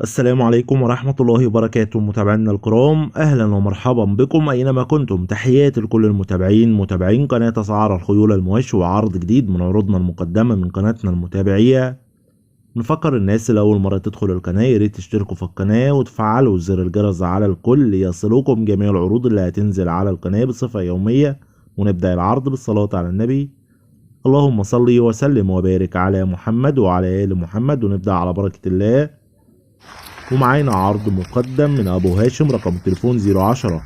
السلام عليكم ورحمة الله وبركاته. متابعينا الكرام، أهلا ومرحبا بكم أينما كنتم. تحياتي لكل المتابعين متابعين قناة أسعار الخيول المواشي، وعرض جديد من عروضنا المقدمة من قناتنا المتابعية. نفكر الناس اللي أول مرة تدخل القناة ياريت تشتركوا في القناة وتفعلوا زر الجرس على الكل ليصلوكم جميع العروض اللي هتنزل على القناة بصفة يومية. ونبدأ العرض بالصلاة على النبي. اللهم صل وسلم وبارك على محمد وعلى آل محمد. ونبدأ على بركة الله. ومعانا عرض مقدم من ابو هاشم، رقم التليفون 010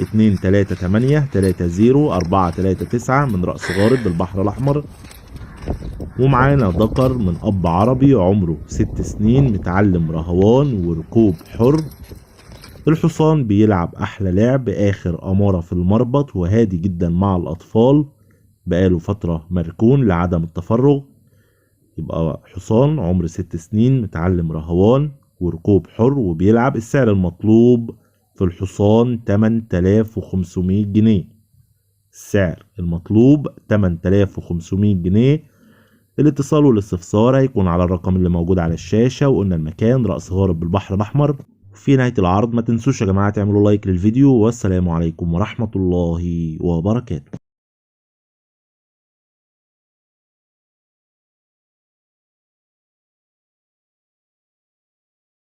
238 30439 من رأس غارب بالبحر الاحمر. ومعانا ذكر من اب عربي عمره 6 سنين، متعلم رهوان وركوب حر. الحصان بيلعب احلى لعب، اخر امارة في المربط، وهادي جدا مع الاطفال، بقاله فترة مركون لعدم التفرغ. يبقى حصان عمر 6 سنين، متعلم رهوان وركوب حر وبيلعب. السعر المطلوب في الحصان 8500 جنيه. السعر المطلوب 8500 جنيه. الاتصال والاستفسار هيكون على الرقم اللي موجود على الشاشة. وقلنا المكان رأس غارب بالبحر الأحمر. في نهاية العرض ما تنسوش يا جماعة تعملوا لايك للفيديو، والسلام عليكم ورحمة الله وبركاته.